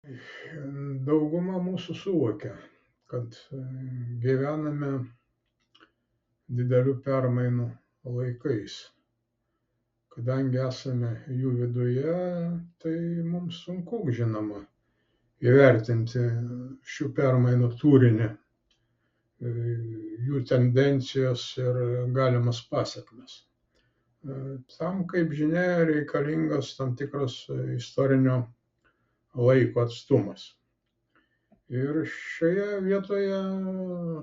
Dauguma mūsų suvokia, kad gyvename didelių permainų laikais. Kadangi esame jų viduje, tai mums sunku, žinoma, įvertinti šių permainų turinį, jų tendencijas ir galimas pasekmes. Tam, kaip žinia, reikalingas tam tikras istorinio laiko atstumas. Ir šioje vietoje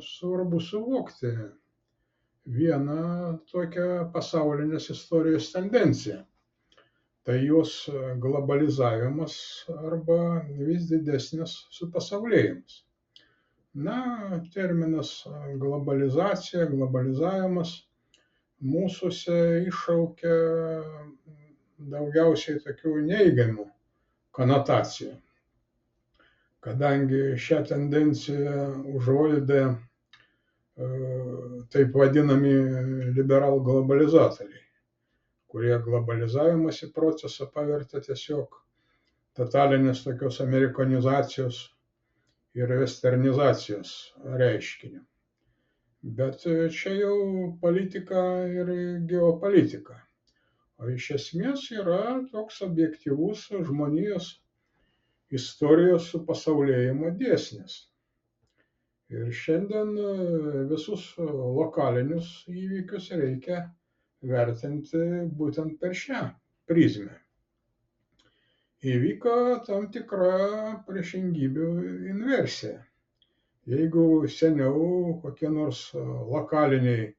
svarbu suvokti vieną tokią pasaulinės istorijos tendenciją. Tai jos globalizavimas arba vis didesnis supasaulėjimas. Terminas globalizacija, globalizavimas mūsuose iššaukia daugiausiai tokių neigiamų konotacijų, kadangi šią tendenciją užvaldė taip vadinami liberal globalizatoriai, kurie globalizavimosi procesą pavertė tiesiog totalinės tokios amerikanizacijos ir westernizacijos reiškiniu. Bet čia jau politika ir geopolitika. O iš esmės yra toks objektyvus žmonijos istorijos supasaulėjimo dėsnis. Ir šiandien visus lokalinius įvykius reikia vertinti būtent per šią prizmę. Įvyko tam tikra priešingybių inversija. Jeigu seniau kokie nors lokaliniai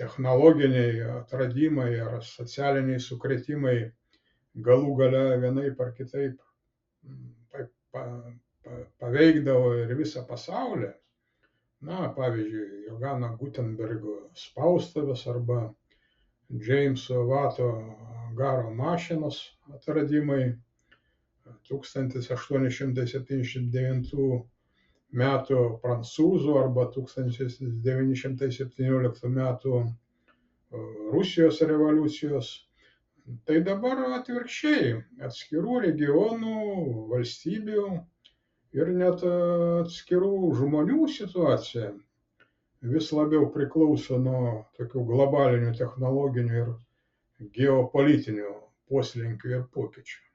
technologiniai atradimai ar socialiniai sukrėtimai galų gale vienaip ar kitaip paveikdavo ir visą pasaulį, pavyzdžiui, Johano Gutenbergo spaustuvės arba Džeimso Vato garo mašinos atradimai 1879 metų prancūzų arba 1917 metų Rusijos revoliucijos. Tai dabar atvirkščiai, atskirų regionų, valstybių ir net atskirų žmonių situacija vis labiau priklauso nuo tokių globalinių technologinių ir geopolitinių poslinkių ir pokyčių.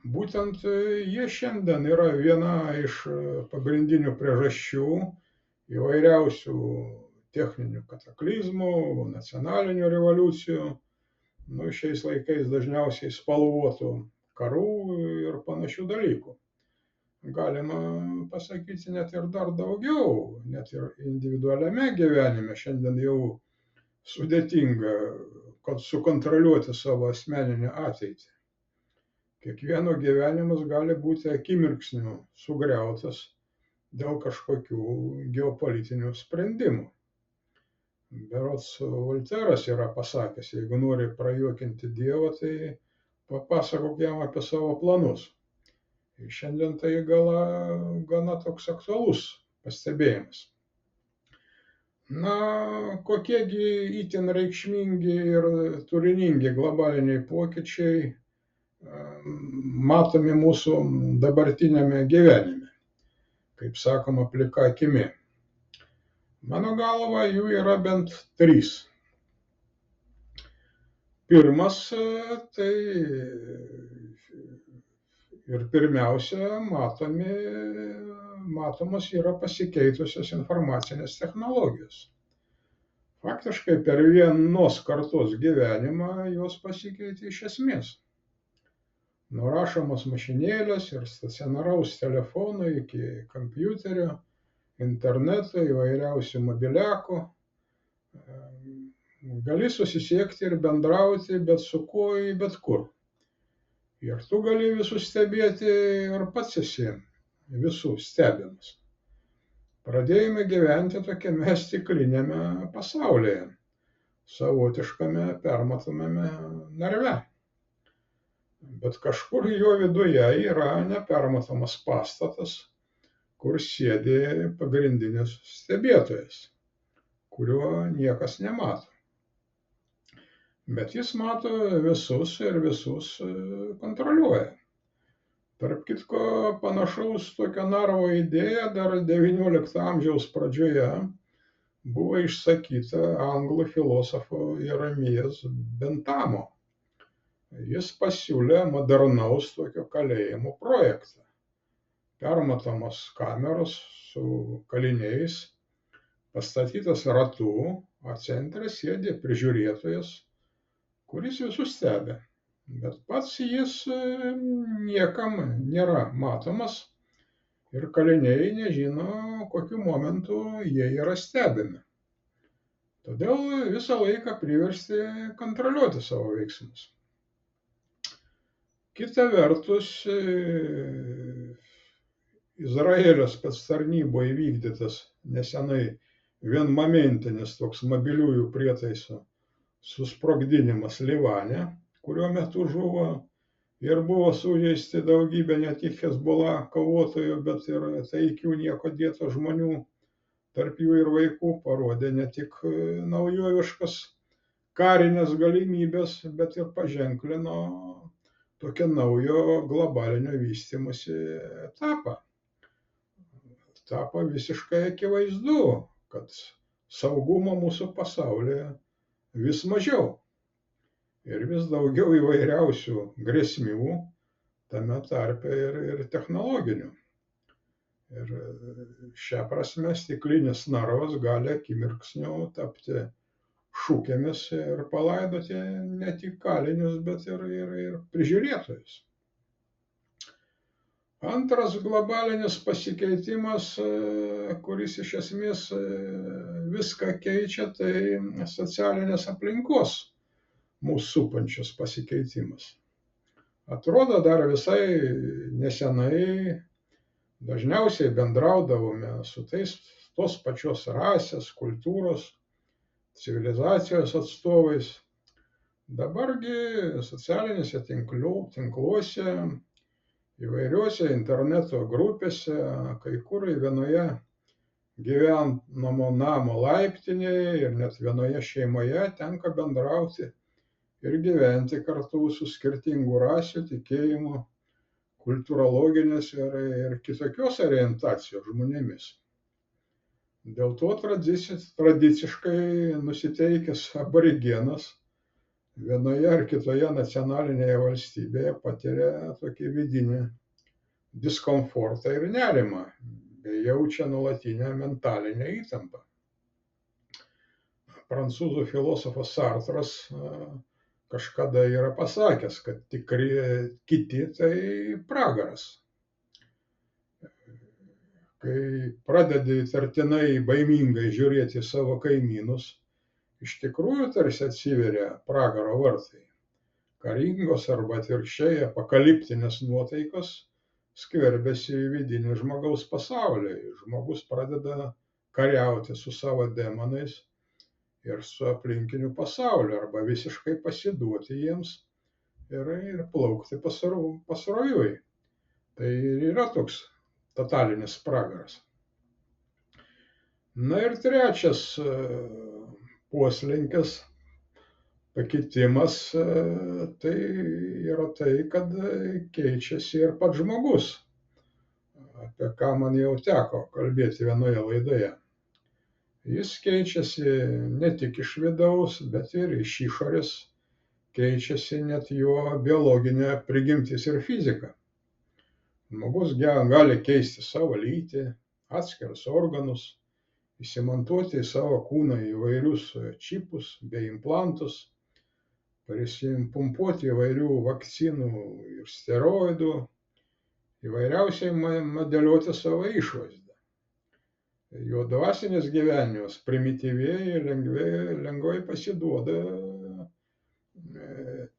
Būtent jie šiandien yra viena iš pagrindinių priežasčių įvairiausių techninių kataklizmų, nacionalinių revoliucijų, šiais laikais dažniausiai spalvotų karų ir panašių dalykų. Galima pasakyti net ir dar daugiau, net ir individualiame gyvenime šiandien jau sudėtinga sukontroliuoti savo asmeninę ateitį. Kiekvieno gyvenimas gali būti akimirksniu sugriautas dėl kažkokių geopolitinių sprendimų. Berods Volteras yra pasakęs, jeigu nori prajuokinti Dievą, tai papasakok jam apie savo planus. Ir šiandien tai gana toks aktualus pastebėjimas. Kokiegi itin reikšmingi ir turiningi globaliniai pokyčiai matomi mūsų dabartinėme gyvenime, kaip sakoma, plika akimi. Mano galva, jų yra bent 3. Pirmas, tai ir pirmiausia, matomos yra pasikeitusios informacinės technologijos. Faktiškai per vienos kartos gyvenimą jos pasikeitė iš esmės. Nuo rašomos mašinėlės ir stacionaraus telefono iki kompiuterio, interneto, įvairiausių mobiliakų. Gali susisiekti ir bendrauti bet su kuo, bet kur. Ir tu gali visus stebėti ir pats esi visų stebimas. Pradėjome gyventi tokiame stiklinėme pasaulyje, savotiškame permatomame narve. Bet kažkur jo viduje yra nepermatomas pastatas, kur sėdi pagrindinis stebėtojas, kurio niekas nemato. Bet jis mato visus ir visus kontroliuoja. Tarp kitko, panašaus tokio narvo idėja dar XIX amžiaus pradžioje buvo išsakyta anglų filosofo Jeremijas Bentamo. Jis pasiūlė modernaus tokio kalėjimo projektą. Permatomos kameros su kaliniais, pastatytas ratu, o centre sėdi prižiūrėtojas, kuris visus stebi. Bet pats jis niekam nėra matomas ir kaliniai nežino, kokiu momentu jie yra stebimi. Todėl visą laiką priversti kontroliuoti savo veiksmus. Kita vertus, Izraelio spectarnyboje įvykdytas nesenai vienmomentinis toks mobiliųjų prietaisų susprogdinimas Livane, kurio metu žuvo ir buvo sužeisti daugybė ne tik Hezbollah kovotojų, bet ir taikių nieko dėto žmonių, tarp jų ir vaikų, parodė ne tik naujoviškas karinės galimybės, bet ir paženklino tokią naujo globalinio vystymosi etapą. Tapo visiškai akivaizdu, kad saugumo mūsų pasaulyje vis mažiau ir vis daugiau įvairiausių grėsmių, tame tarpe ir technologinių. Ir šia prasme stiklinis narvas gali akimirksniu tapti šukėmis ir palaidoti ne tik kalinius, bet ir prižiūrėtojus. Antras globalinis pasikeitimas, kuris iš esmės viską keičia, tai socialinės aplinkos mūsų supančios pasikeitimas. Atrodo, dar visai nesenai dažniausiai bendraudavome su tos pačios rasės, kultūros, civilizacijos atstovais. Dabargi socialinėse tinkluose, įvairiuose interneto grupėse, kai kur vienoje gyvenamo namo laiptinėje ir net vienoje šeimoje tenka bendrauti ir gyventi kartu su skirtingų rasių, tikėjimų, kultūrologinės ir kitokios orientacijos žmonėmis. Dėl to tradiciškai nusiteikęs aborigenas vienoje ar kitoje nacionalinėje valstybėje patiria tokį vidinį diskomfortą ir nerimą, bei jaučia nuolatinę mentalinę įtampą. Prancūzų filosofas Sartras kažkada yra pasakęs, kad kiti tai pragaras. Kai pradedi įtartinai baimingai žiūrėti į savo kaimynus, iš tikrųjų tarsi atsiveria pragaro vartai. Karingos arba atvirkščiai apokaliptinės nuotaikos skverbiasi į vidinį žmogaus pasaulį. Žmogus pradeda kariauti su savo demonais ir su aplinkiniu pasauliu, arba visiškai pasiduoti jiems ir plaukti pasroviui. Tai ir yra toks totalinis pragaras. Na ir trečias poslinkis, pakitimas, tai yra tai, kad keičiasi ir pats žmogus, apie ką man jau teko kalbėti vienoje laidoje. Jis keičiasi ne tik iš vidaus, bet ir iš išorės, keičiasi net jo biologinė prigimtis ir fizika. Žmogus gali keisti savo lytį, atskirus organus, įsimontuoti į savo kūną įvairius čipus bei implantus, prisimpuoti įvairių vakcinų ir steroidų, įvairiausiai modeliuoti savo išvaizdą. Jo dvasinis gyvenimas primityvėja ir lengvai pasiduoda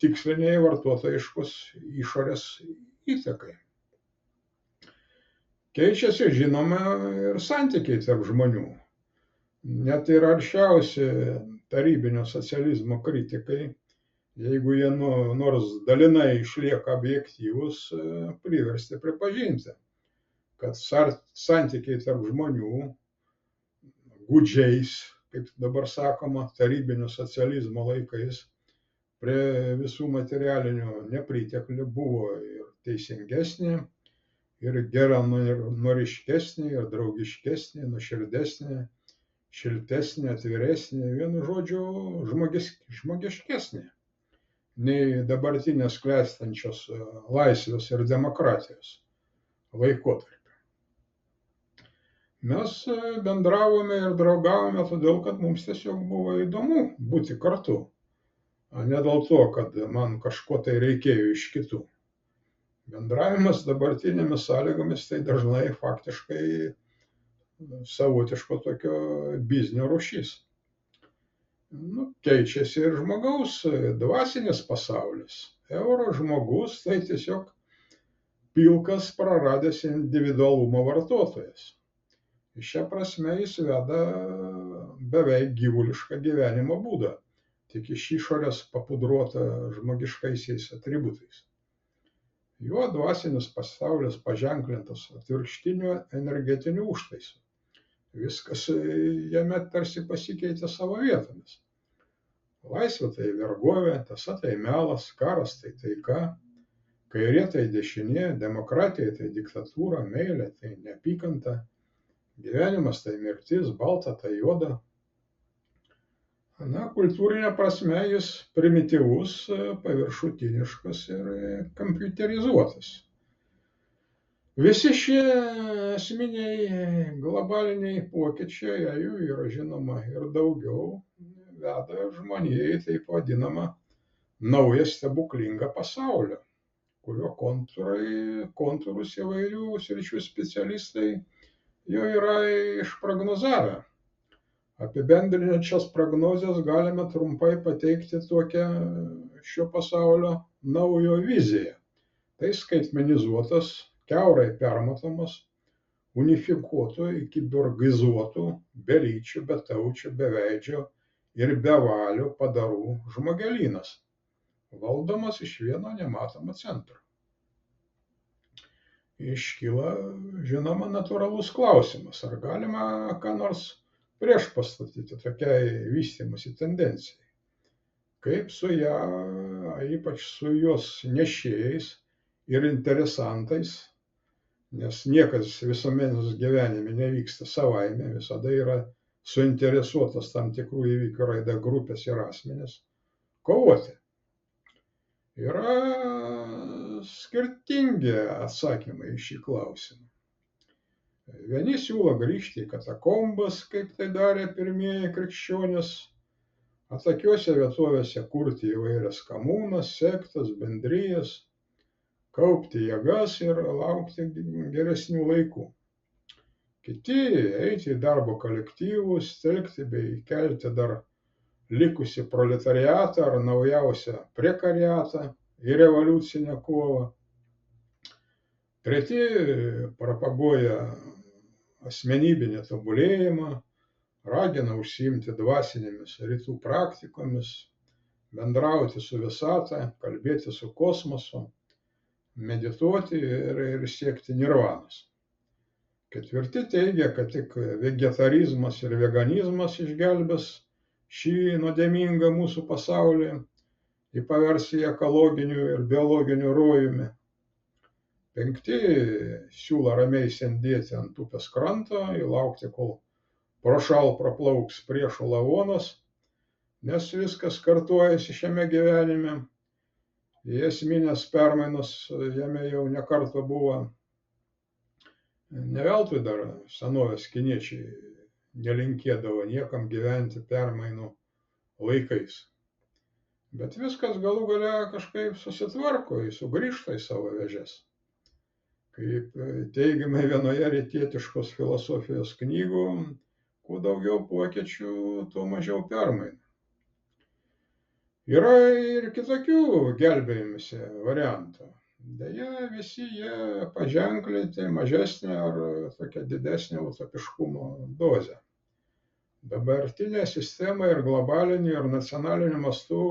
tiksliniai vartotojiškos išorės įtakai. Keičiasi, žinoma, ir santykiai tarp žmonių. Net ir aršiausi tarybinio socializmo kritikai, jeigu jie nors dalinai išlieka objektyvūs, priversti pripažinti, kad santykiai tarp žmonių gūdžiais, kaip dabar sakoma, tarybinio socializmo laikais, prie visų materialinių nepriteklių buvo ir teisingesnė, ir geranoriškesnė, ir draugiškesnė, nuoširdesnė, šiltesnė, atviresnė, vienu žodžiu, žmogiškesnė nei dabartinės klestinčios laisvės ir demokratijos laikotarpiu. Mes bendravome ir draugavome todėl, kad mums tiesiog buvo įdomu būti kartu, o ne dėl to, kad man kažko tai reikėjo iš kitų. Bendravimas dabartinėmis sąlygomis tai dažnai faktiškai savotiško tokio biznio rūšis. Keičiasi ir žmogaus dvasinis pasaulis. Euro žmogus tai tiesiog pilkas praradęs individualumo vartotojas. Šia prasme jis veda beveik gyvulišką gyvenimo būdą, tik iš išorės papudruotą žmogiškaisiais atributais. Jo dvasinis pasaulis paženklintas atvirkštiniu energetiniu užtaisu. Viskas jame tarsi pasikeitė savo vietomis. Laisvė tai vergovė, tiesa tai melas, karas tai taika, kairė tai dešinė, demokratija tai diktatūra, meilė tai neapykanta, gyvenimas tai mirtis, balta tai juoda. Kultūrinė prasme jis primityvus, paviršutiniškas ir kompiuterizuotas. Visi šie esminiai globaliniai pokyčiai, jų yra žinoma ir daugiau, veda žmonijai taip vadinamą naują stebuklingą pasaulį, kurio kontūrus įvairių sričių specialistai jau yra išprognozavę. Apibendrinančias prognozes galime trumpai pateikti tokią šio pasaulio naujo viziją. Tai skaitmenizuotas, kiaurai permatomas, unifikuotų, kiborgizuotų, belyčių, betaučių, beveidžių ir bevalių padarų žmogelynas, valdomas iš vieno nematomo centro. Iškyla, žinoma, natūralus klausimas, ar galima ką nors priešpastatyti tokiai vystymosi tendencijai. Kaip su ją, ypač su jos nešėjais ir interesantais, nes niekas visuomenės gyvenime nevyksta savaime, visada yra suinteresuotas tam tikrų įvykių raida grupės ir asmenys, kovoti. Yra skirtingi atsakymai į šį klausimą. Vieni siūlo grįžti į katakombas, kaip tai darė pirmieji krikščionys, atokiuose vietovėse kurti įvairias komunas, sektas, bendrijas, kaupti jėgas ir laukti geresnių laikų. Kiti eiti į darbo kolektyvus, telkti bei kelti dar likusį proletariatą ar naujausią prekariatą į revoliucinę kovą. Treti propaguoja asmenybinį tobulėjimą, ragina užsiimti dvasinėmis rytų praktikomis, bendrauti su visata, kalbėti su kosmosu, medituoti ir siekti nirvanos. Ketvirti teigia, kad tik vegetarizmas ir veganizmas išgelbės šį nuodėmingą mūsų pasaulį ir pavers jį ekologiniu ir biologiniu rojumi. Penkti siūlo ramiai sėdėti ant upės kranto ir laukti, kol prošal praplauks priešų lavonas, nes viskas kartojasi šiame gyvenime. Esminės permainos jame jau ne kartą buvo. Ne veltui dar senovės kiniečiai nelinkėdavo niekam gyventi permainų laikais. Bet viskas galų gale kažkaip susitvarko, sugrįžta į savo vėžes. Kaip teigiama vienoje rytietiškos filosofijos knygų, kuo daugiau pokyčių, tuo mažiau permainų. Yra ir kitokių gelbėjimosi variantų. Deja, visi jie paženklinti mažesnę ar tokią didesnę utopiškumo dozę. Dabartinė sistema ir globaliniu ir nacionaliniu mastu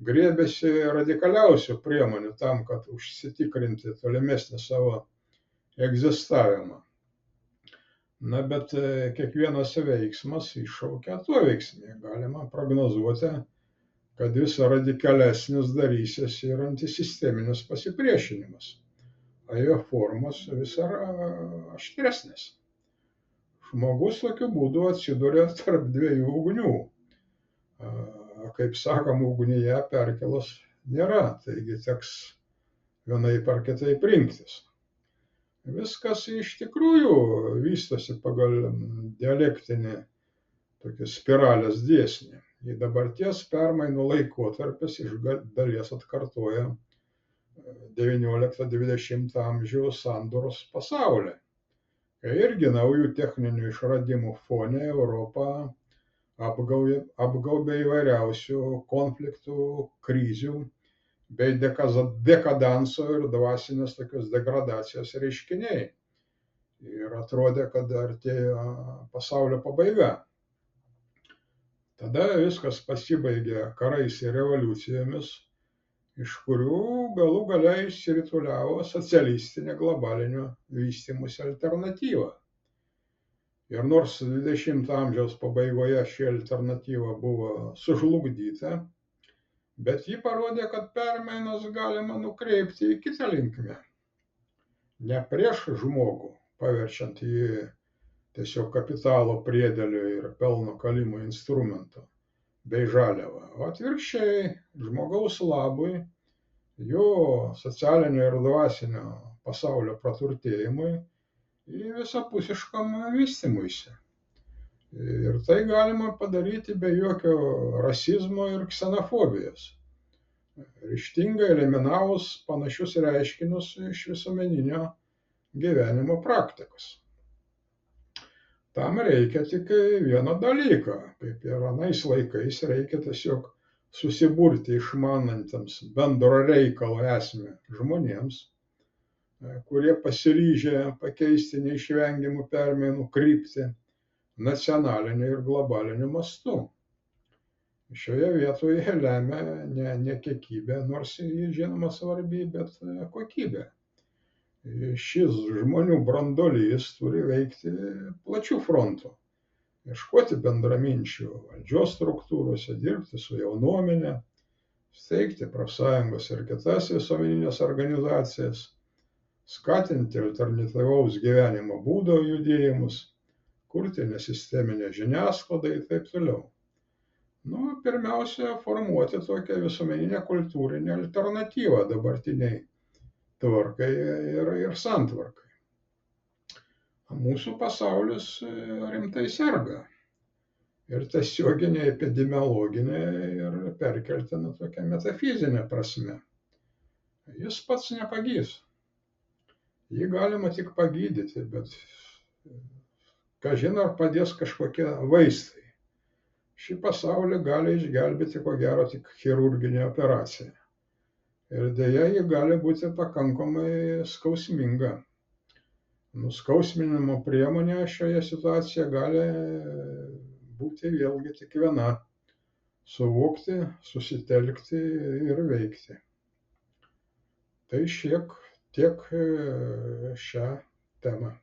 griebiasi radikaliausių priemonių tam, kad užsitikrinti tolimesnį savo egzistavimą. Bet kiekvienas veiksmas iššaukia atoveiksmį. Galima prognozuoti, kad vis radikalesnis darysis ir antisisteminis pasipriešinimas, o jo formos vis aštresnės. Žmogus tokiu būdu atsiduria tarp dviejų ugnių. Kaip sakom, ugnyje perkėlos nėra, taigi teks vienaip ar kitaip rinktis. Viskas iš tikrųjų vystosi pagal dialektinį tokį spiralės dėsnį. Į dabarties permainų laikotarpis iš dalies atkartoja XIX–XX amžių sandūros pasaulį, kai irgi naujų techninių išradimų fone Europą apgaubė įvairiausių konfliktų, krizių bei dekadanso ir dvasinės tokios degradacijos reiškiniai. Ir atrodė, kad artėja pasaulio pabaiga. Tada viskas pasibaigė karais ir revoliucijomis, iš kurių galų gale išsirituliavo socialistinė globalinio vystymosi alternatyva. Ir nors 20 amžiaus pabaigoje ši alternatyva buvo sužlugdyta, bet ji parodė, kad permainas galima nukreipti į kitą linkmę. Ne prieš žmogų, paverčiant jį tiesiog kapitalo priedėliu ir pelno kalimo instrumentu bei žaliava, o atvirkščiai žmogaus labui, jo socialinio ir dvasinio pasaulio praturtėjimui į visapusiškam vystymuisi. Ir tai galima padaryti be jokio rasizmo ir ksenofobijos, ryžtingai eliminavus panašius reiškinius iš visuomeninio gyvenimo praktikos. Tam reikia tik vieno dalyko, kaip ir anais laikais reikia tiesiog susiburti išmanantiems bendro reikalo esmę žmonėms, kurie pasiryžę pakeisti neišvengiamų permainų kryptį nacionaliniu ir globaliniu mastu. Šioje vietoje lemia ne kiekybė, nors ji žinoma svarbi, bet kokybė. Šis žmonių branduolys turi veikti plačių frontų, ieškoti bendraminčių valdžios struktūrose, dirbti su jaunuomene, steigti profsąjungos ir kitas visuomeninės organizacijas, skatinti alternatyvaus gyvenimo būdo judėjimus, kurti nesisteminę žiniasklaidą ir taip toliau. Pirmiausia, formuoti tokią visuomeninę kultūrinę alternatyvą dabartiniai tvarkai ir santvarkai. Mūsų pasaulis rimtai serga. Ir tiesioginė, epidemiologinė ir perkeltina tokia metafizinė prasme. Jis pats nepagys. Jį galima tik pagydyti, bet kažin ar padės kažkokie vaistai. Šį pasaulį gali išgelbėti ko gero tik chirurginė operacija. Ir deja, ji gali būti pakankamai skausminga. Nuskausminimo priemonė šioje situacijoje gali būti vėlgi tik viena – suvokti, susitelkti ir veikti. Tai tiek šią temą.